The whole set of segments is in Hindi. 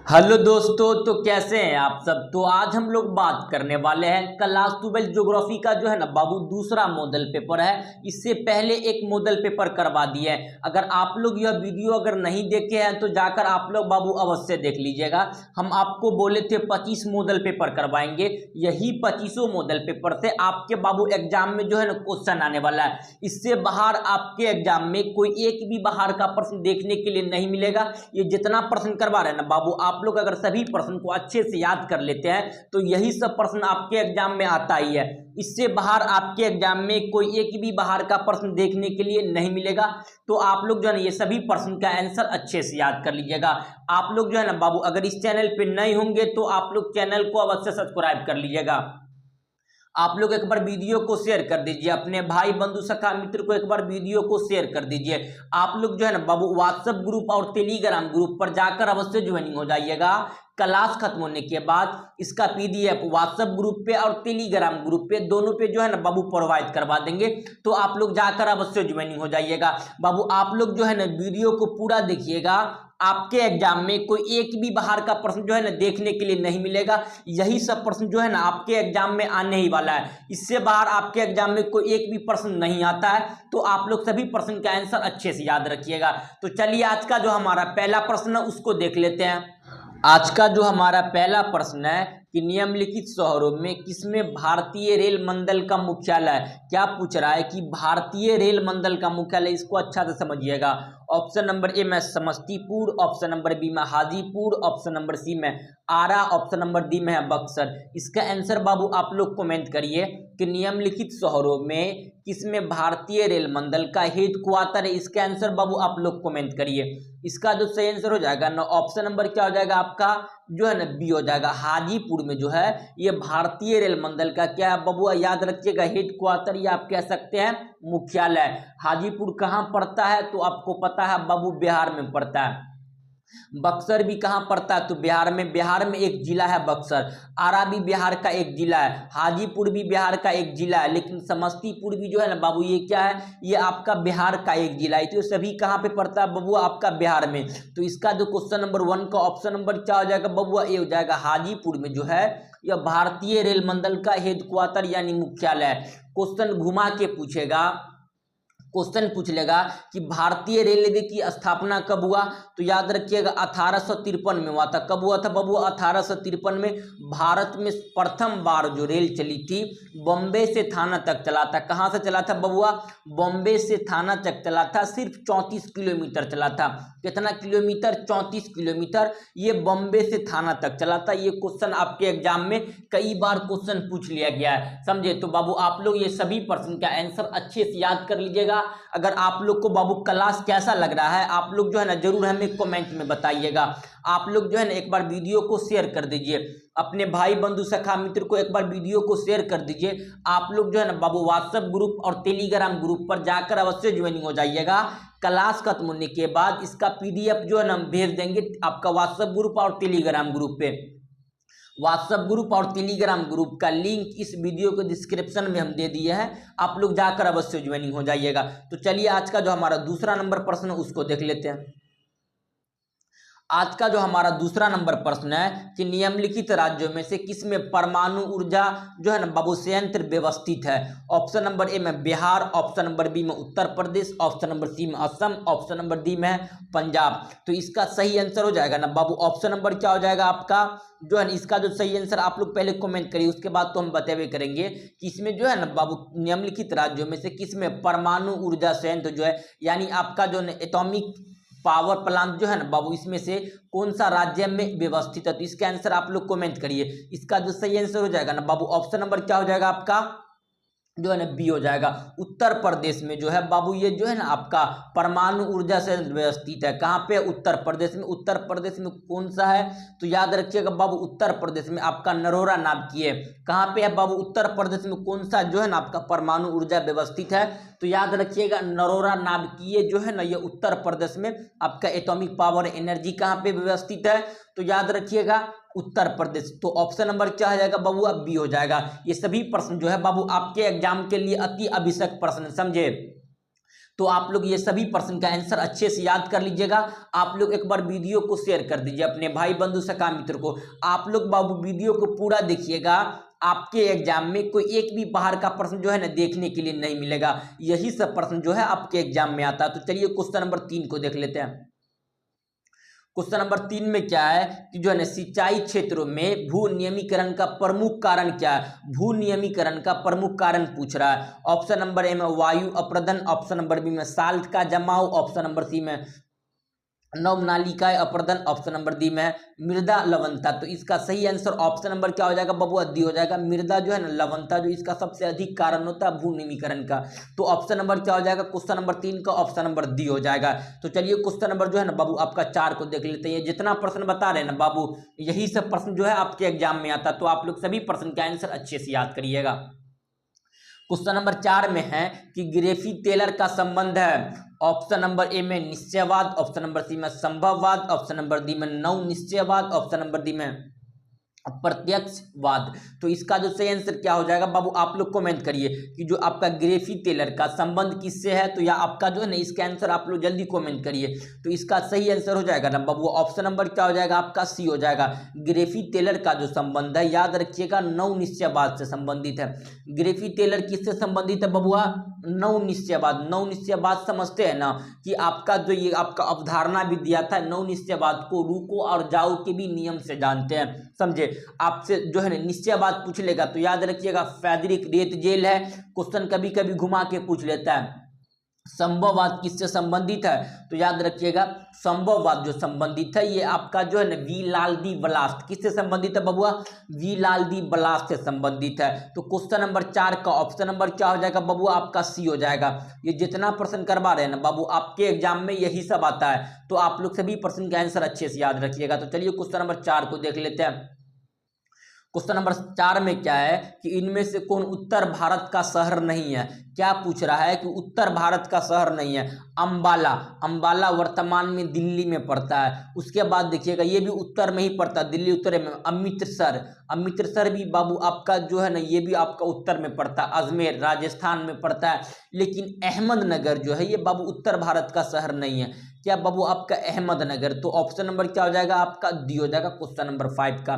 हेलो दोस्तों, तो कैसे हैं आप सब। तो आज हम लोग बात करने वाले हैं क्लास 12 ज्योग्राफी का जो है ना बाबू दूसरा मॉडल पेपर है। इससे पहले एक मॉडल पेपर करवा दिए हैं। अगर आप लोग यह वीडियो अगर नहीं देखे हैं तो जाकर आप लोग बाबू अवश्य देख लीजिएगा। हम आपको बोले थे 25 मॉडल पेपर करवाएंगे, यही 25 मॉडल पेपर से आपके बाबू एग्जाम में जो है ना क्वेश्चन आने वाला है। इससे बाहर आपके एग्जाम में कोई एक भी बाहर का प्रश्न देखने के लिए नहीं मिलेगा। ये जितना प्रश्न करवा रहे हैं ना बाबू, आप लोग अगर सभी प्रश्न को अच्छे से याद कर लेते हैं तो यही सब प्रश्न आपके एग्जाम में आता ही है। इससे बाहर आपके एग्जाम में कोई एक भी बाहर का प्रश्न देखने के लिए नहीं मिलेगा। तो आप लोग जो है ना ये सभी प्रश्न का आंसर अच्छे से याद कर लीजिएगा। आप लोग जो है ना बाबू अगर इस चैनल पे नए होंगे तो आप लोग चैनल को अवश्य सब्सक्राइब कर लीजिएगा। आप लोग एक बार वीडियो को शेयर कर दीजिए, अपने भाई बंधु सखा मित्र को एक बार वीडियो को शेयर कर दीजिए। आप लोग जो है ना बाबू व्हाट्सएप ग्रुप और टेलीग्राम ग्रुप पर जाकर अवश्य ज्वाइनिंग हो जाइएगा। क्लास खत्म होने के बाद इसका पीडीएफ व्हाट्सएप ग्रुप पे और टेलीग्राम ग्रुप पे दोनों पे जो है ना बाबू प्रोवाइड करवा देंगे। तो आप लोग जाकर अवश्य ज्वाइनिंग हो जाइएगा। बाबू आप लोग जो है ना वीडियो को पूरा देखिएगा। आपके एग्जाम में कोई एक भी बाहर का प्रश्न जो है ना देखने के लिए नहीं मिलेगा। यही सब प्रश्न जो है ना आपके एग्जाम में आने ही वाला है। इससे बाहर आपके एग्जाम में कोई एक भी प्रश्न नहीं आता है। तो आप लोग सभी प्रश्न का आंसर अच्छे से याद रखिएगा। तो चलिए आज का जो हमारा पहला प्रश्न है उसको देख लेते हैं। आज का जो हमारा पहला प्रश्न है कि निम्नलिखित शहरों में किसमें भारतीय रेल मंडल का मुख्यालय है। क्या पूछ रहा है कि भारतीय रेल मंडल का मुख्यालय, इसको अच्छा से समझिएगा। ऑप्शन नंबर ए में समस्तीपुर, ऑप्शन नंबर बी में हाजीपुर, ऑप्शन नंबर सी में आरा, ऑप्शन नंबर डी में है बक्सर। इसका आंसर बाबू आप लोग कमेंट करिए कि निम्नलिखित शहरों में किसमें भारतीय रेल मंडल का हेड क्वार्टर है। इसका आंसर बाबू आप लोग कमेंट करिए। इसका जो सही आंसर हो जाएगा ना ऑप्शन नंबर क्या हो जाएगा आपका जो है ना बी हो जाएगा। हाजीपुर में जो है ये भारतीय रेल मंडल का क्या है बाबू, याद रखिएगा हेड क्वार्टर या आप कह सकते हैं मुख्यालय। हाजीपुर कहाँ पड़ता है तो आपको पता है बाबू बिहार में पड़ता है। बक्सर भी कहाँ पड़ता है तो बिहार में। बिहार में एक जिला है बक्सर। आरा भी बिहार का एक जिला है। हाजीपुर भी बिहार का एक जिला है। लेकिन समस्तीपुर भी जो है ना बाबू ये क्या है, ये आपका बिहार का एक जिला है। तो सभी कहाँ पे पड़ता है बबुआ, आपका बिहार में। तो इसका जो क्वेश्चन नंबर 1 का ऑप्शन नंबर क्या हो जाएगा बबुआ, ये हो जाएगा हाजीपुर में जो है यह भारतीय रेल मंडल का हेड क्वार्टर यानी मुख्यालय। क्वेश्चन घुमा के पूछेगा, क्वेश्चन पूछ लेगा कि भारतीय रेलवे की स्थापना कब हुआ, तो याद रखिएगा 1853 में हुआ था। कब हुआ था बाबू, 1853 में। भारत में प्रथम बार जो रेल चली थी बॉम्बे से थाना तक चला था। कहाँ से चला था बबुआ, बॉम्बे से थाना तक चला था। सिर्फ 34 किलोमीटर चला था। कितना किलोमीटर, 34 किलोमीटर। ये बॉम्बे से थाना तक चला था। ये क्वेश्चन आपके एग्जाम में कई बार क्वेश्चन पूछ लिया गया है, समझे। तो बाबू आप लोग ये सभी प्रश्न का आंसर अच्छे से याद कर लीजिएगा। अगर आप लोग को बाबू क्लास कैसा लग रहा है आप लोग जो है ना जरूर हमें कमेंट में बताइएगा। आप लोग जो है ना एक बार वीडियो को शेयर कर दीजिए, अपने भाई बंधु सखा मित्र को एक बार वीडियो को शेयर कर दीजिए। आप लोग जो है ना बाबू व्हाट्सएप ग्रुप और टेलीग्राम ग्रुप पर जाकर अवश्य ज्वाइनिंग हो जाइएगा। क्लास खत्म होने के बाद इसका पीडीएफ जो है ना हम भेज देंगे आपका व्हाट्सएप ग्रुप और टेलीग्राम ग्रुप पे। व्हाट्सएप ग्रुप और टेलीग्राम ग्रुप का लिंक इस वीडियो के डिस्क्रिप्शन में हम दे दिए हैं। आप लोग जाकर अवश्य ज्वाइनिंग हो जाइएगा। तो चलिए आज का जो हमारा दूसरा नंबर प्रश्न है उसको देख लेते हैं। आज का जो हमारा दूसरा नंबर प्रश्न है कि निम्नलिखित राज्यों में से किसमें परमाणु ऊर्जा जो है ना बाबू संयंत्र व्यवस्थित है। ऑप्शन नंबर ए में बिहार, ऑप्शन नंबर बी में Uttar Pradesh, option number C में असम, ऑप्शन नंबर डी में है पंजाब। तो इसका सही आंसर हो जाएगा ना बाबू ऑप्शन नंबर क्या हो जाएगा आपका जो है ना, इसका जो सही आंसर आप लोग पहले कमेंट करिए, उसके बाद तो हम बतेबे करेंगे कि इसमें जो है ना बाबू निम्नलिखित राज्यों में से किसमें परमाणु ऊर्जा संयंत्र जो है यानी आपका जो एटॉमिक पावर प्लांट जो है ना बाबू इसमें से कौन सा राज्य में व्यवस्थित है। तो इसका आंसर आप लोग कमेंट करिए। इसका जो सही आंसर हो जाएगा ना बाबू ऑप्शन नंबर क्या हो जाएगा आपका जो है ना बी हो जाएगा। उत्तर प्रदेश में जो है बाबू ये जो है ना आपका परमाणु ऊर्जा से व्यवस्थित है। कहाँ पे, उत्तर प्रदेश में। उत्तर प्रदेश में कौन सा है तो याद रखिएगा बाबू उत्तर प्रदेश में आपका नरोरा नाभिकीय। कहाँ पे है बाबू, उत्तर प्रदेश में कौन सा जो है ना आपका परमाणु ऊर्जा व्यवस्थित है तो याद रखिएगा नरोरा नाभिकीय जो है ना ये उत्तर प्रदेश में आपका एटॉमिक पावर एनर्जी कहाँ पे व्यवस्थित है तो याद रखिएगा उत्तर प्रदेश। तो ऑप्शन नंबर क्या हो जाएगा बाबू, अब बी हो जाएगा। ये सभी प्रश्न जो है बाबू आपके एग्जाम के लिए अति आवश्यक प्रश्न, समझे। तो आप लोग ये सभी प्रश्न का आंसर अच्छे से याद कर लीजिएगा। आप लोग एक बार वीडियो को शेयर कर दीजिए अपने भाई बंधु सखा मित्र को। आप लोग बाबू वीडियो को पूरा देखिएगा, आपके एग्जाम में कोई एक भी बाहर का प्रश्न जो है ना देखने के लिए नहीं मिलेगा, यही सब प्रश्न जो है आपके एग्जाम में आता है। तो चलिए क्वेश्चन नंबर 3 को देख लेते हैं। क्वेश्चन नंबर 3 में क्या है कि जो है ना सिंचाई क्षेत्रों में भू नियमीकरण का प्रमुख कारण क्या है। भू नियमीकरण का प्रमुख कारण पूछ रहा है। ऑप्शन नंबर ए में वायु अपरदन, ऑप्शन नंबर बी में साल्ट का जमाव, ऑप्शन नंबर सी में नवनालिकाएं अपरदन, ऑप्शन नंबर डी में मृदा लवणता। तो इसका सही आंसर ऑप्शन नंबर क्या हो जाएगा बबुआ, डी हो जाएगा। मृदा जो है ना लवणता जो इसका सबसे अधिक कारण होता है भू नियमीकरण का। तो ऑप्शन नंबर क्या हो जाएगा क्वेश्चन नंबर 3 का, ऑप्शन नंबर डी हो जाएगा। तो चलिए क्वेश्चन नंबर जो है ना बाबू आपका 4 को देख लेते हैं। जितना प्रश्न बता रहे हैं ना बाबू, यही सब प्रश्न जो है आपके एग्जाम में आता, तो आप लोग सभी प्रश्न का आंसर अच्छे से याद करिएगा। क्वेश्चन नंबर 4 में है कि ग्रेफी टेलर का संबंध है। ऑप्शन नंबर ए में निश्चयवाद, ऑप्शन नंबर सी में संभववाद, ऑप्शन नंबर डी में नव निश्चयवाद, ऑप्शन नंबर डी में प्रत्यक्षवाद। तो इसका जो सही आंसर क्या हो जाएगा बाबू, आप लोग कमेंट करिए कि जो आपका ग्रेफी टेलर का संबंध किससे है। तो या आपका जो है ना इसका आंसर आप लोग जल्दी कमेंट करिए। तो इसका सही आंसर हो जाएगा ना बाबू, ऑप्शन नंबर क्या हो जाएगा आपका सी हो जाएगा। ग्रेफी टेलर का जो संबंध है याद रखिएगा नव निश्चयवाद से संबंधित है। ग्रेफी टेलर किससे संबंधित है बबुआ, नव निश्चयवाद। नव निश्चयवाद समझते हैं ना कि आपका जो ये आपका अवधारणा भी दिया था, नव निश्चयवाद को रुको और जाओ के भी नियम से जानते हैं, समझे। आपसे जो है ना निश्चयवाद पूछ लेगा तो याद रखिएगा फ्रेडरिक रेटजेल है। क्वेश्चन कभी कभी घुमा के पूछ लेता है। संभववाद किससे संबंधित है, तो याद रखिएगा संभववाद जो संबंधित है ये आपका जो है ना वी लाल दी ब्लास्ट किससे संबंधित है बबुआ, वी लाल दी ब्लास्ट से संबंधित है। तो क्वेश्चन नंबर 4 का ऑप्शन नंबर क्या हो जाएगा बबुआ आपका सी हो जाएगा। ये जितना प्रश्न करवा रहे हैं ना बाबू आपके एग्जाम में यही सब आता है, तो आप लोग सभी प्रश्न का आंसर अच्छे से याद रखिएगा। तो चलिए क्वेश्चन नंबर 4 को देख लेते हैं। क्वेश्चन नंबर 4 में क्या है कि इनमें से कौन उत्तर भारत का शहर नहीं है। क्या पूछ रहा है कि उत्तर भारत का शहर नहीं है। अंबाला, अंबाला वर्तमान में दिल्ली में पड़ता है। उसके बाद देखिएगा ये भी उत्तर में ही पड़ता है, दिल्ली उत्तर में। अमृतसर, अमृतसर भी बाबू आपका जो है ना ये भी आपका उत्तर में पड़ता है। अजमेर राजस्थान में पड़ता है। लेकिन अहमदनगर जो है ये बाबू उत्तर भारत का शहर नहीं है। क्या बाबू आपका अहमदनगर। तो ऑप्शन नंबर क्या हो जाएगा आपका डी हो जाएगा क्वेश्चन नंबर 5 का।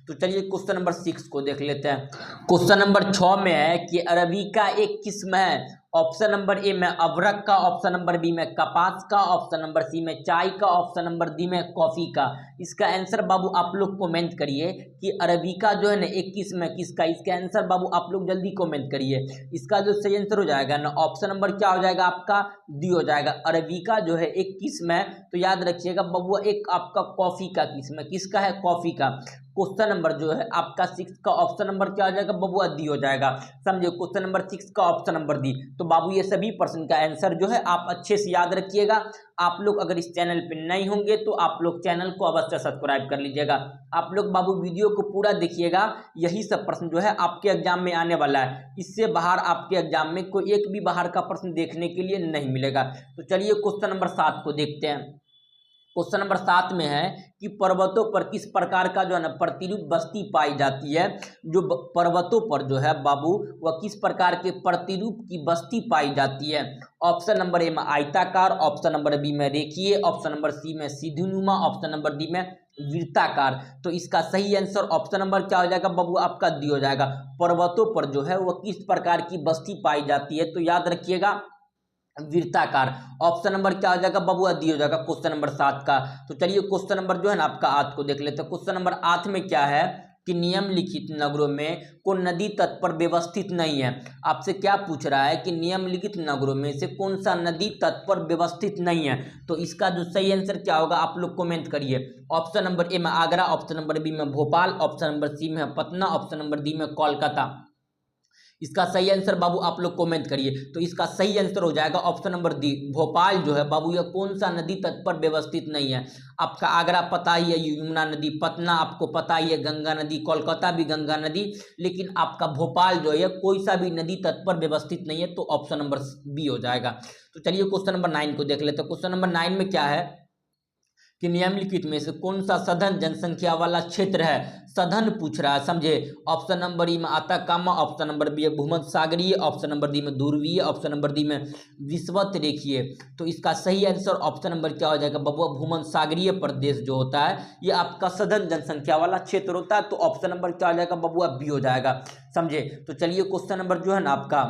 तो चलिए क्वेश्चन नंबर 6 को देख लेते हैं। क्वेश्चन नंबर 6 में है कि अरबी का एक किस्म है। ऑप्शन नंबर ए में अदरक का, ऑप्शन नंबर बी में कपास का, ऑप्शन नंबर सी में चाय का, ऑप्शन नंबर डी में कॉफी का। इसका आंसर बाबू आप लोग कमेंट करिए कि अरबी का जो है ना एक किस्म है किसका। इसका आंसर बाबू आप लोग जल्दी कमेंट करिए। इसका जो सही आंसर हो जाएगा ना ऑप्शन नंबर क्या हो जाएगा आपका डी हो जाएगा। अरबी का जो है एक किस्म है, तो याद रखिएगा बबुआ एक आपका कॉफी का किस्म है। किसका है, कॉफी का। क्वेश्चन नंबर जो है आपका 6 का ऑप्शन नंबर क्या हो जाएगा बबुआ डी हो जाएगा, समझे। क्वेश्चन नंबर 6 का ऑप्शन नंबर डी। तो बाबू ये सभी प्रश्न का आंसर जो है आप अच्छे से याद रखिएगा। आप लोग अगर इस चैनल पे नए होंगे तो आप लोग चैनल को अवश्य सब्सक्राइब कर लीजिएगा। आप लोग बाबू वीडियो को पूरा देखिएगा, यही सब प्रश्न जो है आपके एग्जाम में आने वाला है। इससे बाहर आपके एग्जाम में कोई एक भी बाहर का प्रश्न देखने के लिए नहीं मिलेगा। तो चलिए क्वेश्चन नंबर 7 को देखते हैं। क्वेश्चन नंबर 7 में है कि पर्वतों पर किस प्रकार का जो है ना प्रतिरूप बस्ती पाई जाती है। जो पर्वतों पर जो है बाबू वह किस प्रकार के प्रतिरूप की बस्ती पाई जाती है। ऑप्शन नंबर ए में आयताकार, ऑप्शन नंबर बी में रेखीय, ऑप्शन नंबर सी में सीधुनुमा, ऑप्शन नंबर डी में वृत्ताकार। तो इसका सही आंसर ऑप्शन नंबर क्या हो जाएगा बाबू आपका डी हो जाएगा। पर्वतों पर जो है वह किस प्रकार की बस्ती पाई जाती है, तो याद रखिएगा वृत्ताकार। ऑप्शन नंबर क्या हो जाएगा बबुआ डी हो जाएगा क्वेश्चन नंबर 7 का। तो चलिए क्वेश्चन नंबर जो है ना आपका 8 को देख लेते हैं। क्वेश्चन नंबर 8 में क्या है कि निम्नलिखित नगरों में कौन नदी तट पर व्यवस्थित नहीं है। आपसे क्या पूछ रहा है कि निम्नलिखित नगरों में से कौन सा नदी तट पर व्यवस्थित नहीं है। तो इसका जो सही आंसर क्या होगा आप लोग कमेंट करिए। ऑप्शन नंबर ए में आगरा, ऑप्शन नंबर बी में भोपाल, ऑप्शन नंबर सी में पटना, ऑप्शन नंबर डी में कोलकाता। इसका सही आंसर बाबू आप लोग कमेंट करिए। तो इसका सही आंसर हो जाएगा ऑप्शन नंबर डी भोपाल जो है बाबू यह कौन सा नदी तट पर व्यवस्थित नहीं है। आपका आगरा पता ही है यमुना नदी, पटना आपको पता ही है गंगा नदी, कोलकाता भी गंगा नदी, लेकिन आपका भोपाल जो है कोई सा भी नदी तट पर व्यवस्थित नहीं है। तो ऑप्शन नंबर बी हो जाएगा। तो चलिए क्वेश्चन नंबर 9 को देख लेते हैं। क्वेश्चन नंबर 9 में क्या है कि निम्नलिखित में से कौन सा सघन जनसंख्या वाला क्षेत्र है। सघन पूछ रहा है, समझे। ऑप्शन नंबर ई में आताकामा, ऑप्शन नंबर बी में भूमध्य सागरीय, ऑप्शन नंबर डी में ध्रुवीय, ऑप्शन नंबर डी में विषुवत रेखीय। तो इसका सही आंसर ऑप्शन नंबर क्या हो जाएगा बबुआ, भूमध्य सागरीय प्रदेश जो होता है ये आपका सघन जनसंख्या वाला क्षेत्र होता है। तो ऑप्शन नंबर क्या हो जाएगा बबुआ, बी हो जाएगा, समझे। तो चलिए क्वेश्चन नंबर जो है ना आपका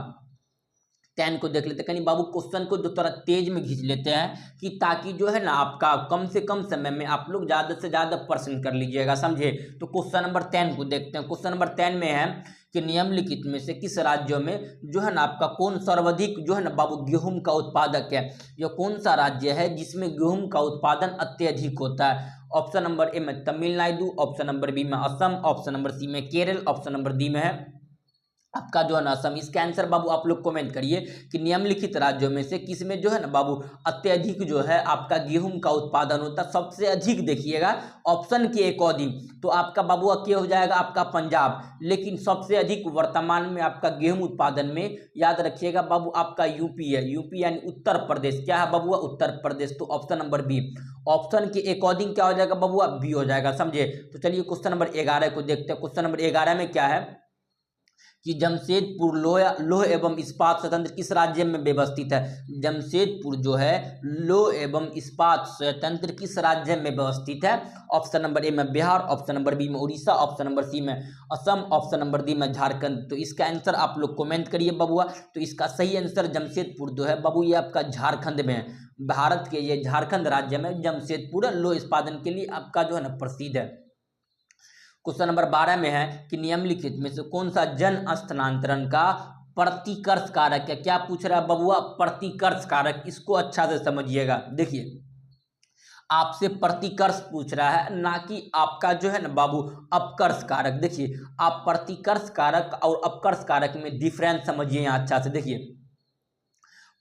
10 को देख लेते हैं। कहीं बाबू क्वेश्चन को जो थोड़ा तेज में खींच लेते हैं कि ताकि जो है ना आपका कम से कम समय में आप लोग ज़्यादा से ज़्यादा प्रश्न कर लीजिएगा, समझे। तो क्वेश्चन नंबर 10 को देखते हैं। क्वेश्चन नंबर 10 में है कि निम्नलिखित में से किस राज्यों में जो है ना आपका कौन सर्वाधिक जो है ना बाबू गेहूं का उत्पादक है। यह कौन सा राज्य है जिसमें गेहूं का उत्पादन अत्यधिक होता है। ऑप्शन नंबर ए में तमिलनाडु, ऑप्शन नंबर बी में असम, ऑप्शन नंबर सी में केरल, ऑप्शन नंबर डी में है आपका जो है ना असम। इसका आंसर बाबू आप लोग कमेंट करिए कि निम्नलिखित राज्यों में से किस में जो है ना बाबू अत्यधिक जो है आपका गेहूं का उत्पादन होता है। सबसे अधिक देखिएगा ऑप्शन के अकॉर्डिंग तो आपका बाबू क्या हो जाएगा आपका पंजाब, लेकिन सबसे अधिक वर्तमान में आपका गेहूं उत्पादन में याद रखिएगा बाबू आपका यूपी है। यूपी यानी उत्तर प्रदेश। क्या है बाबू, उत्तर प्रदेश। तो ऑप्शन नंबर बी, ऑप्शन के अकॉर्डिंग क्या हो जाएगा बबुआ, बी हो जाएगा, समझे। तो चलिए क्वेश्चन नंबर 11 को देखते हैं। क्वेश्चन नंबर 11 में क्या है कि जमशेदपुर लौह एवं इस्पात संयंत्र किस राज्य में व्यवस्थित है। जमशेदपुर जो है लौह एवं इस्पात संयंत्र किस राज्य में व्यवस्थित है। ऑप्शन नंबर ए में बिहार, ऑप्शन नंबर बी में उड़ीसा, ऑप्शन नंबर सी में असम, ऑप्शन नंबर डी में झारखंड। तो इसका आंसर आप लोग कमेंट करिए बबुआ। तो इसका सही आंसर जमशेदपुर जो है बाबू ये आपका झारखंड में है। भारत के ये झारखंड राज्य में जमशेदपुर लौह उत्पादन के लिए आपका जो है ना प्रसिद्ध है। क्वेश्चन नंबर 12 में है कि निम्नलिखित में से कौन सा जन स्थानांतरण का प्रतिकर्ष कारक है। क्या पूछ रहा है बबुआ, प्रतिकर्ष कारक। इसको अच्छा से समझिएगा। देखिए आपसे प्रतिकर्ष पूछ रहा है, ना कि आपका जो है ना बाबू अपकर्ष कारक। देखिए आप प्रतिकर्ष कारक और अपकर्ष कारक में डिफरेंस समझिए यहाँ अच्छा से। देखिए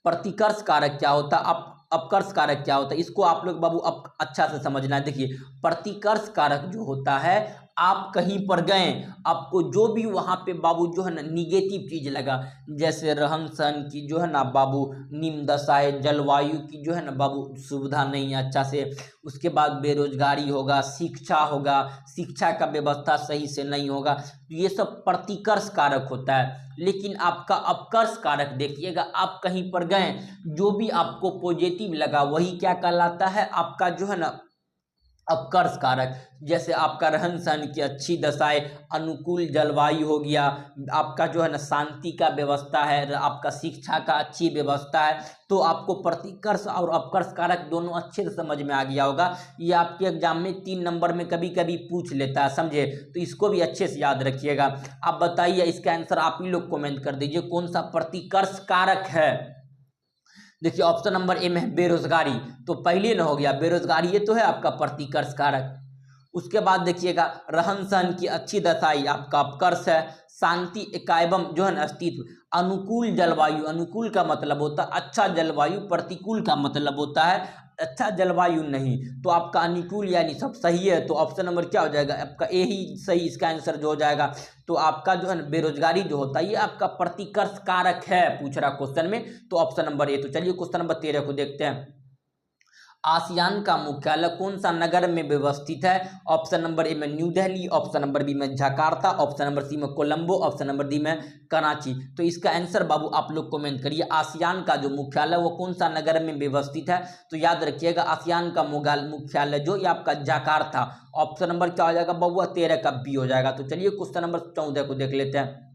प्रतिकर्ष कारक क्या होता है, अपकर्ष कारक क्या होता है, इसको आप लोग बाबू अब अच्छा से समझना है। देखिए प्रतिकर्ष कारक जो होता है, आप कहीं पर गए, आपको जो भी वहाँ पे बाबू जो है ना निगेटिव चीज लगा, जैसे रहन सहन की जो है ना बाबू निम्न दशा है, जलवायु की जो है ना बाबू सुविधा नहीं है अच्छा से, उसके बाद बेरोजगारी होगा, शिक्षा होगा, शिक्षा का व्यवस्था सही से नहीं होगा, तो ये सब प्रतिकर्ष कारक होता है। लेकिन आपका अपकर्ष कारक देखिएगा, आप कहीं पर गए, जो भी आपको पॉजिटिव लगा वही क्या कहलाता है आपका जो है ना अपकर्ष कारक। जैसे आपका रहन सहन की अच्छी दशाएं, अनुकूल जलवायु हो गया, आपका जो है ना शांति का व्यवस्था है, आपका शिक्षा का अच्छी व्यवस्था है, तो आपको प्रतिकर्ष और अपकर्ष कारक दोनों अच्छे से समझ में आ गया होगा। ये आपके एग्जाम में 3 नंबर में कभी कभी पूछ लेता है, समझे। तो इसको भी अच्छे से याद रखिएगा। आप बताइए इसका आंसर आप ही लोग कमेंट कर दीजिए, कौन सा प्रतिकर्ष कारक है। देखिए ऑप्शन नंबर ए में बेरोजगारी, तो पहले न हो गया बेरोजगारी, ये तो है आपका प्रतिकर्ष कारक। उसके बाद देखिएगा रहन सहन की अच्छी दशाई आपका अपकर्ष है, शांति एवं जो है ना अस्तित्व, अनुकूल जलवायु, अनुकूल का मतलब होता है अच्छा जलवायु, प्रतिकूल का मतलब होता है अच्छा जलवायु नहीं, तो आपका अनुकूल यानी सब सही है। तो ऑप्शन नंबर क्या हो जाएगा आपका ए ही सही इसका आंसर जो हो जाएगा। तो आपका जो है ना बेरोजगारी जो होता है ये आपका प्रतिकर्ष कारक है, पूछ रहा क्वेश्चन में, तो ऑप्शन नंबर ए। तो चलिए क्वेश्चन नंबर 13 को देखते हैं। आसियान का मुख्यालय कौन सा नगर में व्यवस्थित है। ऑप्शन नंबर ए में New Delhi, option number B में जकार्ता, ऑप्शन नंबर सी में कोलंबो, ऑप्शन नंबर डी में कराची। तो इसका आंसर बाबू आप लोग कमेंट करिए। आसियान का जो मुख्यालय वो कौन सा नगर में व्यवस्थित है, तो याद रखिएगा आसियान का मुख्यालय जो ये आपका जकार्ता। ऑप्शन नंबर क्या हो जाएगा बबुआ 13 का बी हो जाएगा। तो चलिए क्वेश्चन नंबर 14 को देख लेते हैं।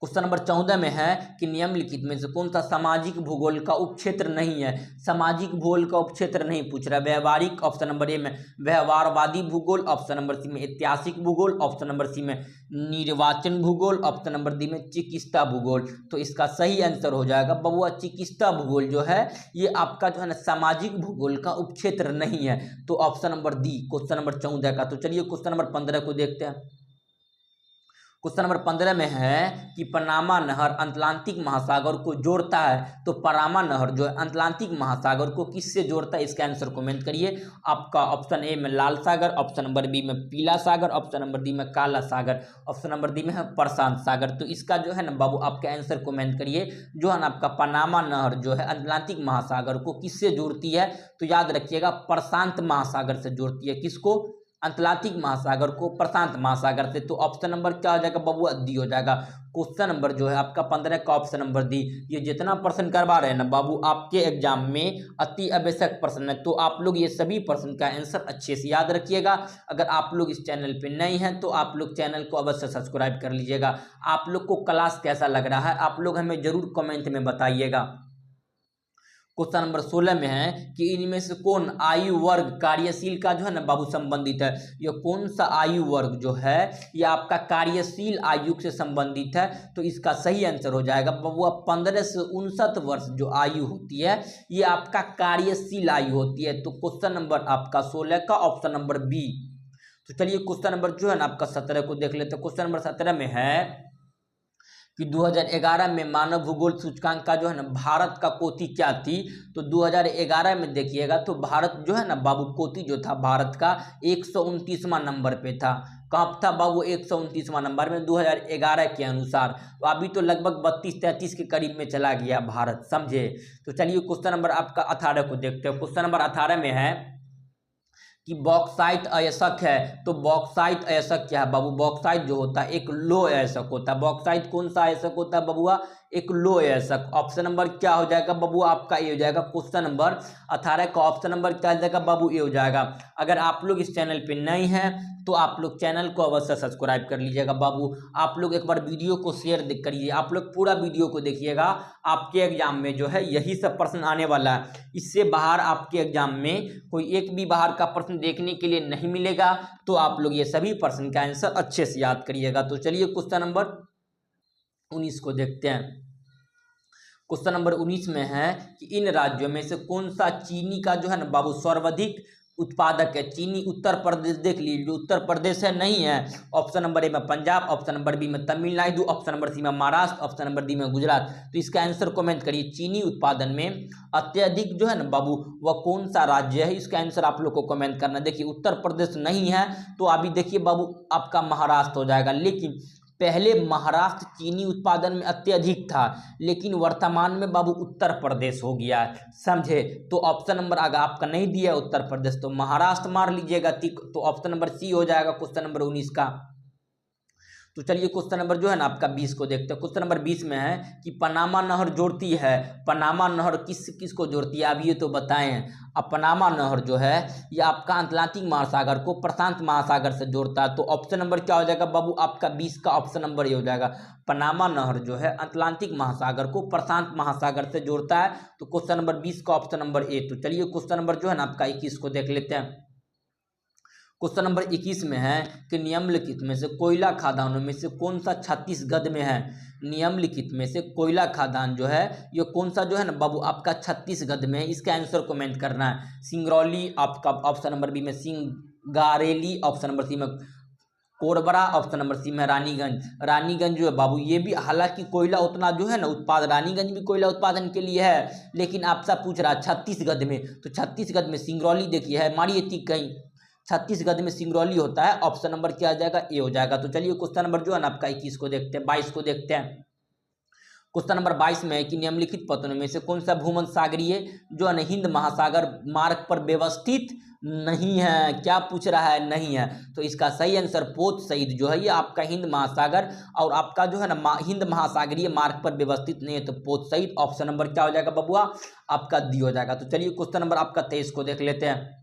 क्वेश्चन नंबर 14 में है कि निम्नलिखित में से कौन सा सामाजिक भूगोल का उपक्षेत्र नहीं है। सामाजिक भूगोल का उपक्षेत्र नहीं पूछ रहा है। व्यवहारिक, ऑप्शन नंबर ए में व्यवहारवादी भूगोल, ऑप्शन नंबर सी में ऐतिहासिक भूगोल, ऑप्शन नंबर सी में निर्वाचन भूगोल, ऑप्शन नंबर डी में चिकित्सा भूगोल। तो इसका सही आंसर हो जाएगा बबुआ चिकित्सा भूगोल जो है ये आपका जो है ना सामाजिक भूगोल का उपक्षेत्र नहीं है। तो option number D question number 14 का। तो चलिए क्वेश्चन नंबर 15 को देखते हैं। क्वेश्चन नंबर 15 में है कि पनामा नहर अटलांटिक महासागर को जोड़ता है। तो पनामा नहर जो है अटलांटिक महासागर को किससे जोड़ता है, इसका आंसर कमेंट करिए। आपका ऑप्शन ए में लाल सागर, ऑप्शन नंबर बी में पीला सागर, ऑप्शन नंबर डी में काला सागर, ऑप्शन नंबर डी में है प्रशांत सागर। तो इसका जो है ना बाबू आपका आंसर कमेंट करिए। जो है ना आपका पनामा नहर जो है अटलांटिक महासागर को किससे जोड़ती है, तो याद रखिएगा प्रशांत महासागर से जोड़ती है। किसको, अटलांटिक महासागर को प्रशांत महासागर से। तो ऑप्शन नंबर क्या हो जाएगा बाबू, डी हो जाएगा। क्वेश्चन नंबर जो है आपका 15 का ऑप्शन नंबर डी। ये जितना प्रश्न करवा रहे हैं ना बाबू आपके एग्जाम में अति आवश्यक प्रश्न है, तो आप लोग ये सभी प्रश्न का आंसर अच्छे से याद रखिएगा। अगर आप लोग इस चैनल पे नए हैं तो आप लोग चैनल को अवश्य सब्सक्राइब कर लीजिएगा। आप लोग को क्लास कैसा लग रहा है आप लोग हमें जरूर कमेंट में बताइएगा। क्वेश्चन नंबर 16 में है कि इनमें से कौन आयु वर्ग कार्यशील का जो है ना बाबू संबंधित है। ये कौन सा आयु वर्ग जो है ये आपका कार्यशील आयु से संबंधित है। तो इसका सही आंसर हो जाएगा बाबू 15 से 59 वर्ष जो आयु होती है ये आपका कार्यशील आयु होती है। तो क्वेश्चन नंबर आपका 16 का ऑप्शन नंबर बी। तो चलिए क्वेश्चन नंबर जो है ना आपका 17 को देख लेते हैं। क्वेश्चन नंबर 17 में है कि 2011 में मानव भूगोल सूचकांक का जो है ना भारत का कोटि क्या थी। तो 2011 में देखिएगा तो भारत जो है ना बाबू कोटि जो था भारत का 129वां नंबर पे था। कहाँ था बाबू, 129वां नंबर में 2011 के अनुसार। तो अभी तो लगभग 32-33 के करीब में चला गया भारत, समझे। तो चलिए क्वेश्चन नंबर आपका 18 को देखते हैं। क्वेश्चन नंबर 18 में है कि बॉक्साइट अयस्क है। तो बॉक्साइट अयस्क क्या है बाबू, बॉक्साइट जो होता है एक लो अयस्क होता है। बॉक्साइट कौन सा अयस्क होता है बबुआ, एक लो अयस्क। ऑप्शन नंबर क्या हो जाएगा बाबू आपका ए हो जाएगा। क्वेश्चन नंबर 18 का ऑप्शन नंबर क्या हो जाएगा बाबू, ए हो जाएगा। अगर आप लोग इस चैनल पे नए हैं तो आप लोग चैनल को अवश्य सब्सक्राइब कर लीजिएगा बाबू। आप लोग एक बार वीडियो को शेयर करिए, आप लोग पूरा वीडियो को देखिएगा। आपके एग्जाम में जो है यही सब प्रश्न आने वाला है। इससे बाहर आपके एग्जाम में कोई एक भी बाहर का प्रश्न देखने के लिए नहीं मिलेगा। तो आप लोग ये सभी प्रश्न का आंसर अच्छे से याद करिएगा। तो चलिए क्वेश्चन नंबर 19 को देखते हैं। क्वेश्चन नंबर 19 में है कि इन राज्यों में से कौन सा चीनी का जो है ना बाबू सर्वाधिक उत्पादक है। चीनी उत्तर प्रदेश देख लीजिए, जो उत्तर प्रदेश है नहीं है। ऑप्शन नंबर ए में पंजाब, ऑप्शन नंबर बी में तमिलनाडु, ऑप्शन नंबर सी में महाराष्ट्र, ऑप्शन नंबर डी में गुजरात। तो इसका आंसर कमेंट करिए। चीनी उत्पादन में अत्यधिक जो है ना बाबू वह कौन सा राज्य है, इसका आंसर आप लोग को कमेंट करना। देखिए उत्तर प्रदेश नहीं है तो अभी देखिए बाबू आपका महाराष्ट्र हो जाएगा। लेकिन पहले महाराष्ट्र चीनी उत्पादन में अत्यधिक था, लेकिन वर्तमान में बाबू उत्तर प्रदेश हो गया है, समझे। तो ऑप्शन नंबर अगर आपका नहीं दिया उत्तर प्रदेश तो महाराष्ट्र मार लीजिएगा। तो ऑप्शन नंबर सी हो जाएगा क्वेश्चन नंबर 19 का। तो चलिए क्वेश्चन नंबर जो है ना आपका 20 को देखते हैं। क्वेश्चन नंबर 20 में है कि पनामा नहर जोड़ती है। पनामा नहर किस किस को जोड़ती है, आप ये तो बताएं। अब पनामा नहर जो है ये आपका अटलांटिक महासागर को प्रशांत महासागर से जोड़ता है। तो ऑप्शन नंबर क्या हो जाएगा बाबू आपका 20 का ऑप्शन नंबर ये हो जाएगा। पनामा नहर जो है अटलांटिक महासागर को प्रशांत महासागर से जोड़ता है। तो क्वेश्चन नंबर 20 का ऑप्शन नंबर ए। तो चलिए क्वेश्चन नंबर जो है ना आपका 21 को देख लेते हैं। क्वेश्चन नंबर 21 में है कि निम्नलिखित में से कोयला खदानों में से कौन सा छत्तीसगढ़ में है। निम्नलिखित में से कोयला खदान जो है ये कौन सा जो है ना बाबू आपका छत्तीसगढ़ में है, इसका आंसर कमेंट करना है। सिंगरौली आपका ऑप्शन नंबर बी में, सिंगारेली ऑप्शन नंबर सी में, कोरबरा ऑप्शन नंबर सी में, रानीगंज। रानीगंज जो है बाबू ये भी, हालांकि कोयला उतना जो है ना उत्पादन रानीगंज भी कोयला उत्पादन के लिए है, लेकिन आपसे पूछ रहा है छत्तीसगढ़ में। तो छत्तीसगढ़ में सिंगरौली देखिए है, मारिए टिक कहीं, छत्तीसगढ़ में सिंगरौली होता है। ऑप्शन नंबर क्या आ जाएगा, ए हो जाएगा। तो चलिए क्वेश्चन नंबर जो है ना आपका 21 को देखते हैं, 22 को देखते हैं। क्वेश्चन नंबर 22 में है कि निम्नलिखित पत्रों में से कौन सा भूमध्य सागरीय जो है हिंद महासागर मार्ग पर व्यवस्थित नहीं है। क्या पूछ रहा है, नहीं है। तो इसका सही आंसर पोत सईद जो है ये आपका हिंद महासागर और आपका जो है ना हिंद महासागरीय मार्ग पर व्यवस्थित नहीं है। तो पोत सईद ऑप्शन नंबर क्या हो जाएगा बबुआ आपका डी हो जाएगा। तो चलिए क्वेश्चन नंबर आपका 23 को देख लेते हैं।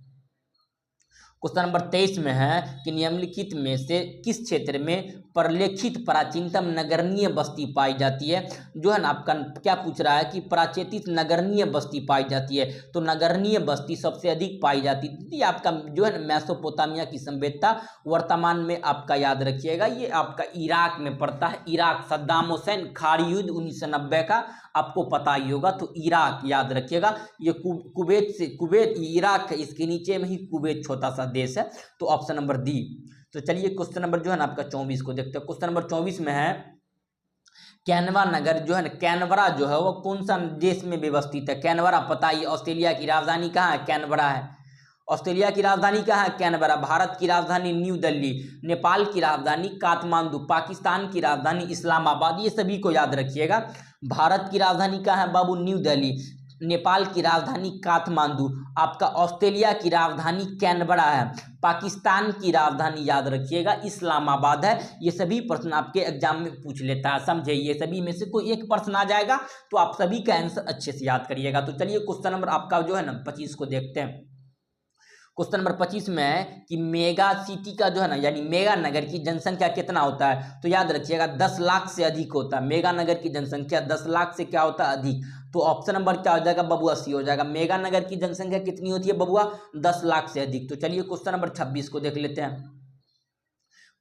क्वेश्चन नंबर 23 में है कि निम्नलिखित में से किस क्षेत्र में प्रलेखित प्राचीनतम नगरीय बस्ती पाई जाती है। जो है ना आपका क्या पूछ रहा है कि प्राचीनतम नगरीय बस्ती पाई जाती है। तो नगरीय बस्ती सबसे अधिक पाई जाती थी आपका जो है ना मेसोपोटामिया की सभ्यता, वर्तमान में आपका याद रखिएगा ये आपका इराक में पड़ता है। इराक, सद्दाम हुसैन खाड़ी युद्ध 1990 का आपको पता ही होगा। तो इराक याद रखिएगा। ये कुवैत से, कुवैत इराक है, इसके नीचे में ही कुवैत छोटा सा देश है, तो ऑप्शन नंबर डी। तो चलिए क्वेश्चन नंबर जो है ना आपका 24 को देखते हैं। क्वेश्चन नंबर 24 में है कैनवा नगर जो है ना, कैनबरा जो है वो कौन सा देश में व्यवस्थित है? कैनबरा पता ही, ऑस्ट्रेलिया की राजधानी कहाँ है? कैनबरा है। ऑस्ट्रेलिया की राजधानी कहाँ है? कैनबरा। भारत की राजधानी न्यू दिल्ली। नेपाल की राजधानी काठमांडू। पाकिस्तान की राजधानी इस्लामाबाद। ये सभी को याद रखिएगा। भारत की राजधानी कहाँ है बाबू? न्यू दिल्ली। नेपाल की राजधानी काठमांडू। आपका ऑस्ट्रेलिया की राजधानी कैनबरा है। पाकिस्तान की राजधानी याद रखिएगा इस्लामाबाद है। ये सभी प्रश्न आपके एग्जाम में पूछ लेता है, समझे? ये सभी में से कोई एक प्रश्न आ जाएगा तो आप सभी का आंसर अच्छे से याद करिएगा। तो चलिए क्वेश्चन नंबर आपका जो है ना 25 को देखते हैं। क्वेश्चन नंबर 25 में है कि मेगा सिटी का जो है ना, यानी मेगा नगर की जनसंख्या कितना होता है? तो याद रखिएगा 10 लाख से अधिक होता है। मेगा नगर की जनसंख्या 10 लाख से क्या होता है? अधिक। तो ऑप्शन नंबर क्या हो जाएगा बबुआ? सी हो जाएगा। मेगा नगर की जनसंख्या कितनी होती है बबुआ? 10 लाख से अधिक। तो चलिए क्वेश्चन नंबर 26 को देख लेते हैं।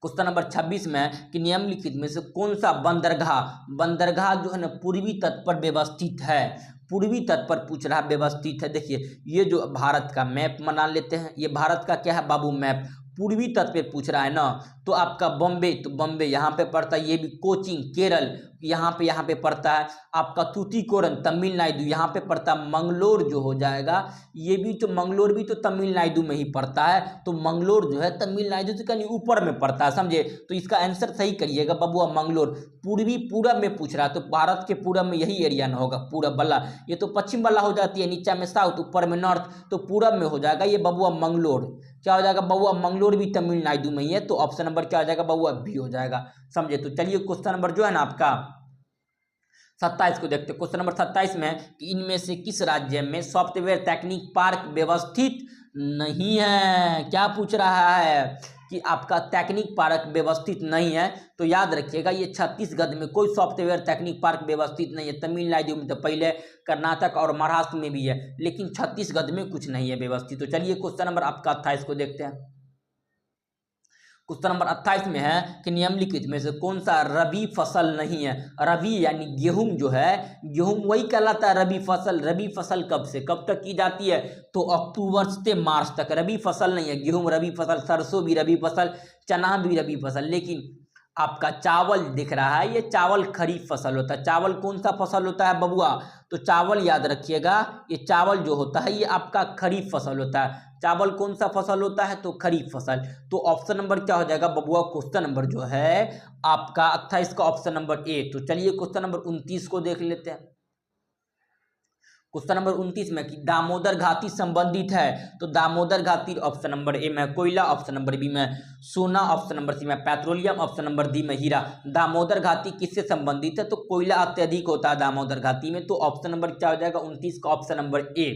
क्वेश्चन नंबर 26 में है कि निम्नलिखित में से कौन सा बंदरगाह जो है ना पूर्वी तट पर व्यवस्थित है? पूर्वी तट पर पूछ रहा है, व्यवस्थित है। देखिए ये जो भारत का मैप बना लेते हैं, ये भारत का क्या है बाबू? मैप। पूर्वी तट पे पूछ रहा है ना, तो आपका बॉम्बे, तो बॉम्बे यहाँ पे पड़ता है। ये भी कोचीन केरल यहाँ पे पड़ता है। आपका तूतीकोरन तमिलनाडु यहाँ पे पड़ता है। मंगलोर जो हो जाएगा, ये भी तो मंगलोर भी तो तमिलनाडु में ही पड़ता है। तो मंगलोर जो है तमिलनाडु से कहीं ऊपर में पड़ता है, समझे? तो इसका आंसर सही करिएगा बबुआ, मंगलोर। पूर्वी पूरब में पूछ रहा है, तो भारत के पूरब में यही एरिया ना होगा, पूरब वाला। ये तो पश्चिम वाला हो जाती है, नीचे में साउथ, ऊपर में नॉर्थ, तो पूरब में हो जाएगा ये बबुआ मंगलोर। क्या हो जाएगा बबुआ? मंगलोर भी तमिलनाडु में ही है। तो ऑप्शन नंबर क्या हो जाएगा बबुआ? बी हो जाएगा, समझे? तो चलिए क्वेश्चन नंबर जो है ना आपका 27 को देखते हैं। क्वेश्चन नंबर 27 में कि इनमें से किस राज्य में सॉफ्टवेयर टेक्निक पार्क व्यवस्थित नहीं है? क्या पूछ रहा है कि आपका टेक्निक पार्क व्यवस्थित नहीं है। तो याद रखिएगा ये छत्तीसगढ़ में कोई सॉफ्टवेयर टेक्निक पार्क व्यवस्थित नहीं है। तमिलनाडु में तो पहले, कर्नाटक और महाराष्ट्र में भी है, लेकिन छत्तीसगढ़ में कुछ नहीं है व्यवस्थित। तो चलिए क्वेश्चन नंबर आपका 28 को देखते हैं। क्वेश्चन नंबर 28 में है कि निम्नलिखित में से कौन सा रबी फसल नहीं है? रबी यानी गेहूं जो है, गेहूं वही कहलाता है रबी फसल। रबी फसल कब से कब तक की जाती है? तो अक्टूबर से मार्च तक रबी फसल नहीं है। गेहूं रबी फसल, सरसों भी रबी फसल, चना भी रबी फसल। लेकिन आपका चावल दिख रहा है, ये चावल खरीफ फसल होता है। चावल कौन सा फसल होता है बबुआ? तो चावल याद रखिएगा, ये चावल जो होता है ये आपका खरीफ फसल होता है। चावल कौन सा फसल होता है? तो खरीफ फसल। तो ऑप्शन नंबर क्या हो जाएगा बबुआ? क्वेश्चन नंबर जो है आपका 28 का ऑप्शन नंबर ए। तो चलिए क्वेश्चन नंबर 29 को देख लेते हैं। क्वेश्चन नंबर 29 में कि दामोदर घाटी संबंधित है। तो दामोदर घाटी ऑप्शन नंबर ए में कोयला, ऑप्शन नंबर बी में सोना, ऑप्शन नंबर सी में पेट्रोलियम, ऑप्शन नंबर डी में हीरा। दामोदर घाटी किससे संबंधित है? तो कोयला अत्यधिक होता है दामोदर घाटी में। तो ऑप्शन नंबर क्या हो जाएगा? 29 का ऑप्शन नंबर ए।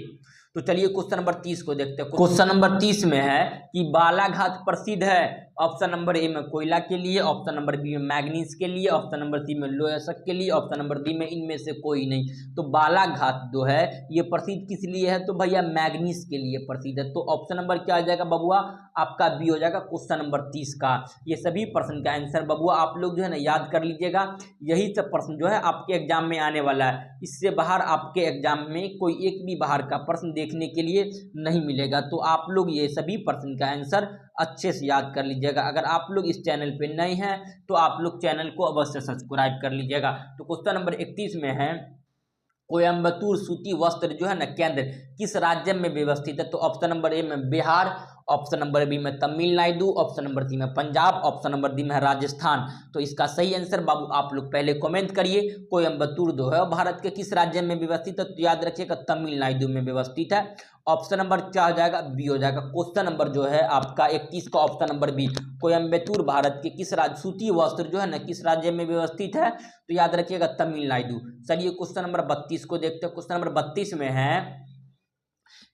तो चलिए क्वेश्चन नंबर 30 को देखते हैं। क्वेश्चन नंबर 30 में है कि बालाघाट प्रसिद्ध है। ऑप्शन नंबर ए में कोयला के लिए, ऑप्शन नंबर बी में मैग्नीज के लिए, ऑप्शन नंबर सी में लोह अयस्क के लिए, ऑप्शन नंबर डी में इनमें से कोई नहीं। तो बालाघाट जो है ये प्रसिद्ध किस लिए है? तो भैया मैग्नीज के लिए प्रसिद्ध है। तो ऑप्शन नंबर क्या हो जाएगा बबुआ? आपका बी हो जाएगा क्वेश्चन नंबर 30 का। ये सभी प्रश्न का आंसर बबुआ आप लोग जो है ना याद कर लीजिएगा। यही सब प्रश्न जो है आपके एग्जाम में आने वाला है। इससे बाहर आपके एग्जाम में कोई एक भी बाहर का प्रश्न देखने के लिए नहीं मिलेगा। तो आप लोग ये सभी प्रश्न का आंसर अच्छे से याद कर लीजिएगा। अगर आप लोग इस चैनल पे नए हैं तो आप लोग चैनल को अवश्य सब्सक्राइब कर लीजिएगा। तो क्वेश्चन नंबर 31 में है कोयम्बटूर सूती वस्त्र जो है ना केंद्र किस राज्य में व्यवस्थित है? तो ऑप्शन नंबर ए में बिहार, ऑप्शन नंबर बी में तमिलनाडु, ऑप्शन नंबर सी में पंजाब, ऑप्शन नंबर डी में राजस्थान। तो इसका सही आंसर बाबू आप लोग पहले कमेंट करिए। कोयम्बटूर जो है भारत के किस राज्य में व्यवस्थित है? तो याद रखिएगा तमिलनाडु में व्यवस्थित है। ऑप्शन नंबर क्या हो जाएगा? बी हो जाएगा। क्वेश्चन नंबर जो है आपका 31 का option number B. Coimbatore Bharat के किस राज्य, सूती वस्त्र जो है ना किस राज्य में व्यवस्थित है? तो याद रखिएगा तमिलनाडु। चलिए क्वेश्चन नंबर 32 को देखते हैं। क्वेश्चन नंबर 32 में है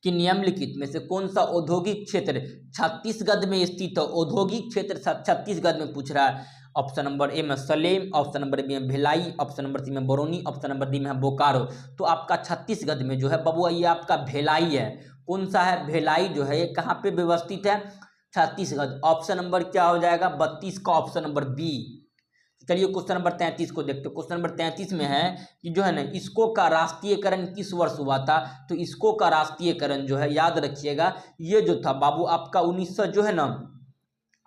कि निम्नलिखित में से कौन सा औद्योगिक क्षेत्र छत्तीसगढ़ में स्थित है? औद्योगिक क्षेत्र छत्तीसगढ़ में पूछ रहा है। ऑप्शन नंबर ए में सलेम, ऑप्शन नंबर बी में भिलाई, ऑप्शन नंबर सी में बरौनी, ऑप्शन नंबर डी में है बोकारो। तो आपका छत्तीसगढ़ में जो है बबुआ ये आपका भिलाई है। कौन सा है? भिलाई जो है ये कहाँ पे व्यवस्थित है? छत्तीसगढ़। ऑप्शन नंबर क्या हो जाएगा? 32 का ऑप्शन नंबर बी। चलिए क्वेश्चन नंबर 33 को देखते हैं। क्वेश्चन नंबर 33 में है कि जो है ना इसको का राष्ट्रीयकरण किस वर्ष हुआ था। तो इसको का राष्ट्रीयकरण जो है याद रखिएगा ये जो था बाबू आपका 1900 जो है ना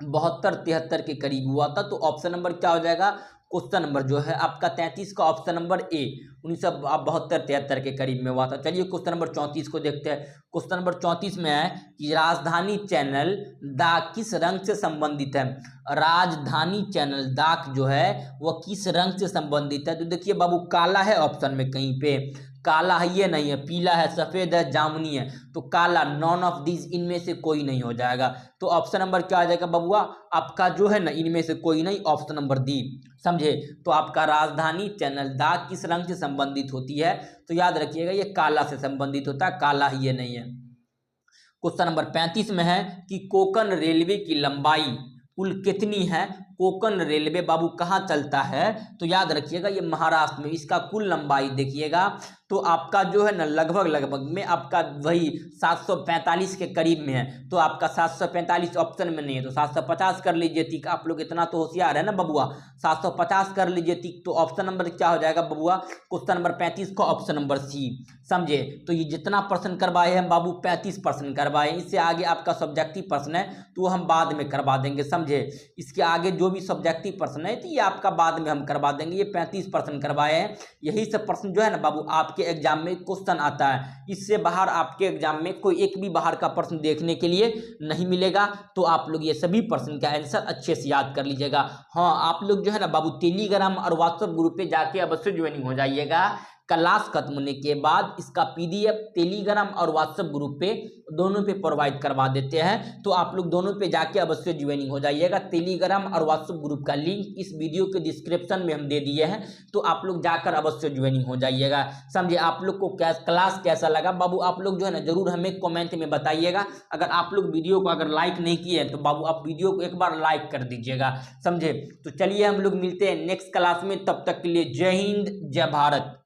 72-73 के करीब हुआ था। तो ऑप्शन नंबर क्या हो जाएगा, क्वेश्चन नंबर जो है आपका 33 का ऑप्शन नंबर ए 1972-73 के करीब में हुआ था। चलिए क्वेश्चन नंबर 34 को देखते हैं। क्वेश्चन नंबर 34 में है कि राजधानी चैनल दाग किस रंग से संबंधित है। राजधानी चैनल दाग जो है वह किस रंग से संबंधित है। तो देखिए बाबू काला है ऑप्शन में, कहीं पे काला है ये नहीं है, पीला है, सफेद है, जामुनी है। तो काला, नॉन ऑफ दिस, इनमें से कोई नहीं हो जाएगा। तो ऑप्शन नंबर क्या आ जाएगा बबुआ आपका जो है ना इनमें से कोई नहीं, ऑप्शन नंबर डी, समझे। तो आपका राजधानी चैनल दाग किस रंग से संबंधित होती है। तो याद रखिएगा ये काला से संबंधित होता है, काला ही ये नहीं है। क्वेश्चन नंबर 35 में है कि कोंकण रेलवे की लंबाई कुल कितनी है। कोंकण रेलवे बाबू कहाँ चलता है। तो याद रखिएगा ये महाराष्ट्र में, इसका कुल लंबाई देखिएगा तो आपका जो है ना लगभग में आपका वही 745 के करीब में है। तो आपका 745 ऑप्शन में नहीं है, तो 750 कर लीजिए ठीक। आप लोग इतना तो होशियार है ना बबुआ, 750 कर लीजिए ठीक। तो ऑप्शन नंबर क्या हो जाएगा बबुआ क्वेश्चन नंबर 35 का ऑप्शन नंबर सी, समझे। तो ये जितना प्रश्न करवाए हैं बाबू 35 प्रश्न करवाए, इससे आगे आपका सब्जेक्टिव प्रश्न है तो हम बाद में करवा देंगे, समझे। इसके आगे जो भी सब्जेक्टिव प्रश्न है तो ये आपका बाद में हम करवा देंगे। ये 35 प्रश्न करवाए हैं, यही सब प्रश्न जो है ना बाबू आपके एग्जाम में क्वेश्चन आता है। इससे बाहर आपके एग्जाम में कोई एक भी बाहर का प्रश्न देखने के लिए नहीं मिलेगा। तो आप लोग ये सभी प्रश्न का आंसर अच्छे से याद कर लीजिएगा। हाँ आप लोग जो है ना बाबू टेलीग्राम और व्हाट्सएप ग्रुप पे जाके अवश्य ज्वाइनिंग हो जाइएगा। क्लास खत्म होने के बाद इसका पीडीएफ टेलीग्राम और व्हाट्सएप ग्रुप पे दोनों पे प्रोवाइड करवा देते हैं। तो आप लोग दोनों पे जाके अवश्य ज्वाइनिंग हो जाइएगा। टेलीग्राम और व्हाट्सएप ग्रुप का लिंक इस वीडियो के डिस्क्रिप्शन में हम दे दिए हैं, तो आप लोग जाकर अवश्य ज्वाइनिंग हो जाइएगा, समझे। आप लोग को क्लास कैसा लगा बाबू आप लोग जो है ना जरूर हमें कमेंट में बताइएगा। अगर आप लोग वीडियो को अगर लाइक नहीं किए तो बाबू आप वीडियो को एक बार लाइक कर दीजिएगा, समझे। तो चलिए हम लोग मिलते हैं नेक्स्ट क्लास में, तब तक के लिए जय हिंद जय भारत।